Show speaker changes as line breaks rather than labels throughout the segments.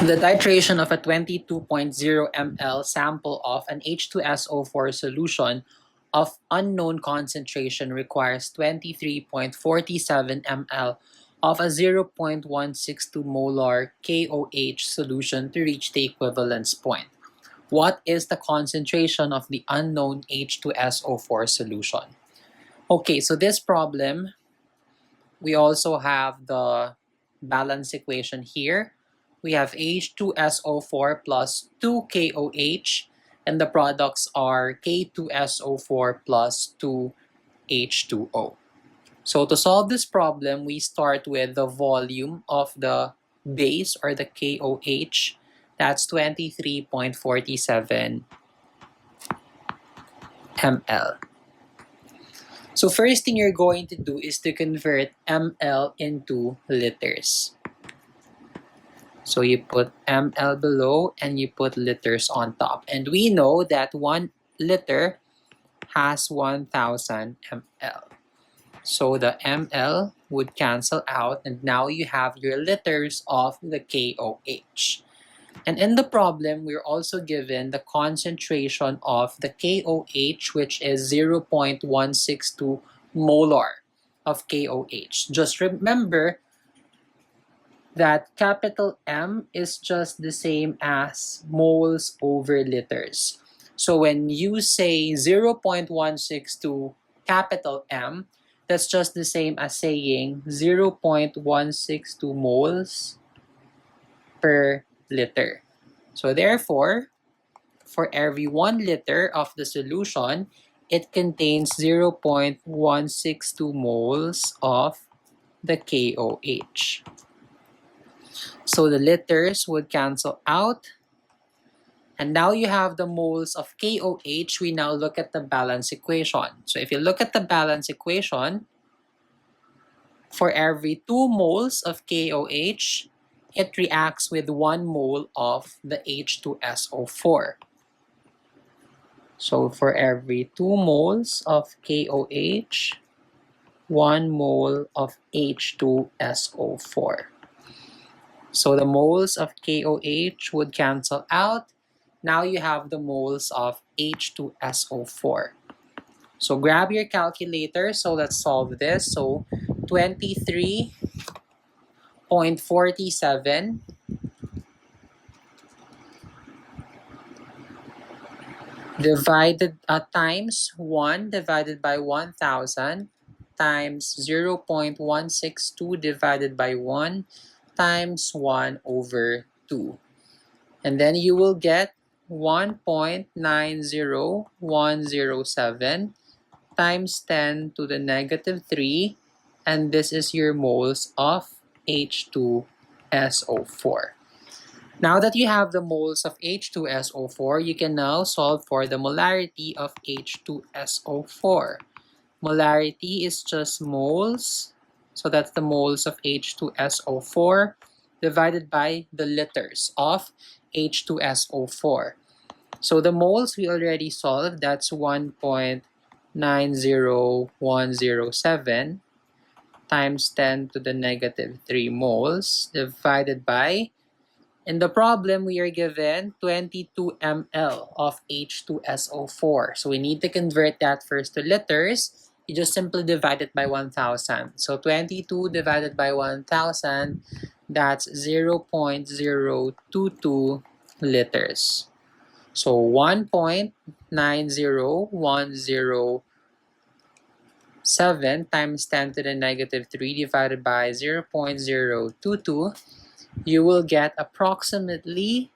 The titration of a 22.0 ml sample of an H2SO4 solution of unknown concentration requires 23.47 ml of a 0.162 molar KOH solution to reach the equivalence point. What is the concentration of the unknown H2SO4 solution? Okay, so this problem, we also have the balance equation here. We have H2SO4 plus 2 KOH, and the products are K2SO4 plus 2 H2O. So to solve this problem, we start with the volume of the base or the KOH. That's 23.47 ml. So first thing you're going to do is to convert ml into liters. So you put ml below and you put liters on top. And we know that 1 liter has 1000 ml. So the ml would cancel out, and now you have your liters of the KOH. And in the problem, we're also given the concentration of the KOH, which is 0.162 molar of KOH. Just remember that capital M is just the same as moles over liters. So when you say 0.162 capital M, that's just the same as saying 0.162 moles per liter. So therefore, for every 1 liter of the solution, it contains 0.162 moles of the KOH. So the liters would cancel out. And now you have the moles of KOH. We now look at the balance equation. So if you look at the balance equation, for every 2 moles of KOH, it reacts with 1 mole of the H2SO4. So for every 2 moles of KOH, 1 mole of H2SO4. So the moles of KOH would cancel out. Now you have the moles of H2SO4. So grab your calculator. So let's solve this. So 23.47 divided times 1 divided by 1000 times 0.162 divided by 1 times 1 over 2. And then you will get 1.90107 times 10 to the negative 3, and this is your moles of H2SO4. Now that you have the moles of H2SO4, you can now solve for the molarity of H2SO4. Molarity is just moles, so that's the moles of H2SO4 divided by the liters of H2SO4. So the moles we already solved, that's 1.90107 times 10 to the negative 3 moles divided by, in the problem we are given 22 ml of H2SO4. So we need to convert that first to liters. You just simply divide it by 1000. So 22 divided by 1000, that's 0.022 liters. So 1.90107 times 10 to the negative 3 divided by 0.022, you will get approximately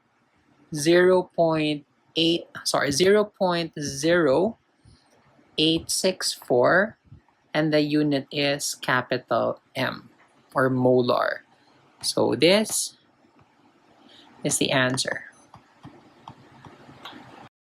0.0864, and the unit is capital M or molar. So this is the answer.